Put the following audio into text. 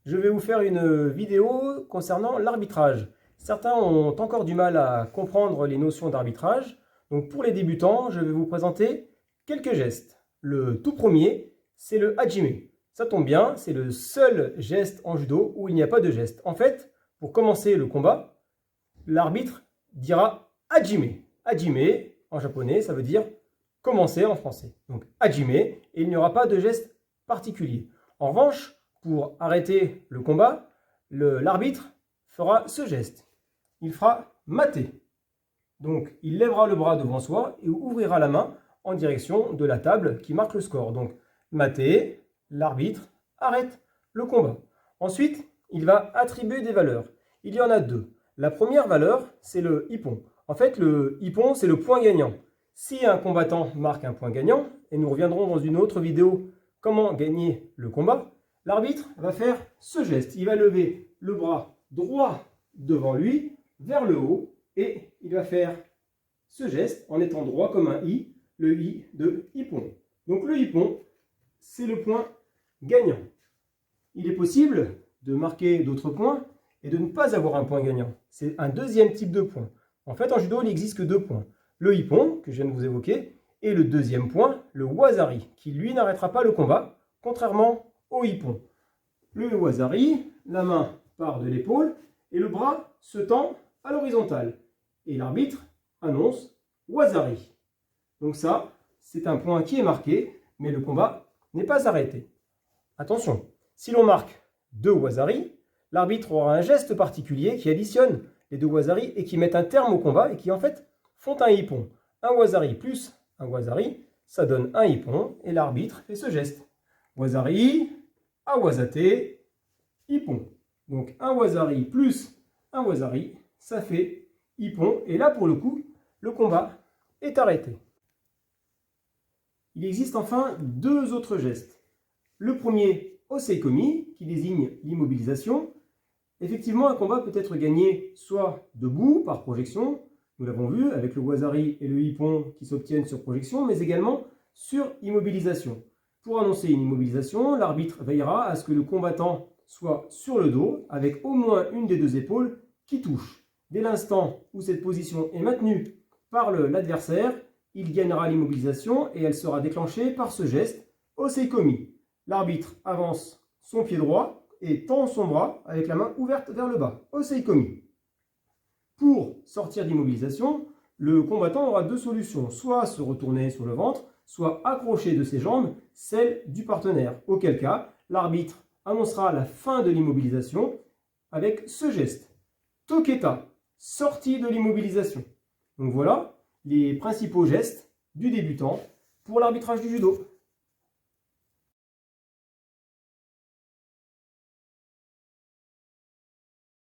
Je vais vous faire une vidéo concernant l'arbitrage. Certains ont encore du mal à comprendre les notions d'arbitrage. Donc pour les débutants, je vais vous présenter quelques gestes. Le tout premier, c'est le hajime. Ça tombe bien, c'est le seul geste en judo où il n'y a pas de geste. En fait, pour commencer le combat, l'arbitre dira hajime. Hajime, en japonais, ça veut dire commencer en français. Donc hajime, et il n'y aura pas de geste particulier. En revanche, pour arrêter le combat, l'arbitre fera ce geste. Il fera mater. Donc, il lèvera le bras devant soi et ouvrira la main en direction de la table qui marque le score. Donc, mater, l'arbitre arrête le combat. Ensuite, il va attribuer des valeurs. Il y en a deux. La première valeur, c'est le ippon. En fait, le ippon, c'est le point gagnant. Si un combattant marque un point gagnant, et nous reviendrons dans une autre vidéo comment gagner le combat, l'arbitre va faire ce geste. Il va lever le bras droit devant lui, vers le haut, et il va faire ce geste en étant droit comme un I, le I de ippon. Donc le ippon, c'est le point gagnant. Il est possible de marquer d'autres points et de ne pas avoir un point gagnant. C'est un deuxième type de point. En fait, en judo, il n'existe que deux points. Le ippon, que je viens de vous évoquer, et le deuxième point, le wazari, qui lui n'arrêtera pas le combat, contrairement au ippon. Le wazari, la main part de l'épaule et le bras se tend à l'horizontale. Et l'arbitre annonce wazari. Donc ça, c'est un point qui est marqué, mais le combat n'est pas arrêté. Attention, si l'on marque deux wazari, l'arbitre aura un geste particulier qui additionne les deux wazari et qui met un terme au combat et qui en fait font un ippon. Un wazari plus un wazari, ça donne un ippon et l'arbitre fait ce geste. Wazari, awazate, ippon. Donc un wazari plus un wazari, ça fait ippon. Et là, pour le coup, le combat est arrêté. Il existe enfin deux autres gestes. Le premier, oseikomi, qui désigne l'immobilisation. Effectivement, un combat peut être gagné soit debout, par projection, nous l'avons vu, avec le wazari et le ippon qui s'obtiennent sur projection, mais également sur immobilisation. Pour annoncer une immobilisation, l'arbitre veillera à ce que le combattant soit sur le dos, avec au moins une des deux épaules qui touche. Dès l'instant où cette position est maintenue par l'adversaire, il gagnera l'immobilisation et elle sera déclenchée par ce geste, oseikomi. L'arbitre avance son pied droit et tend son bras avec la main ouverte vers le bas, oseikomi. Pour sortir d'immobilisation, le combattant aura deux solutions, soit se retourner sur le ventre, soit accrocher de ses jambes celle du partenaire, auquel cas l'arbitre annoncera la fin de l'immobilisation avec ce geste. Toketa, sortie de l'immobilisation. Donc voilà les principaux gestes du débutant pour l'arbitrage du judo.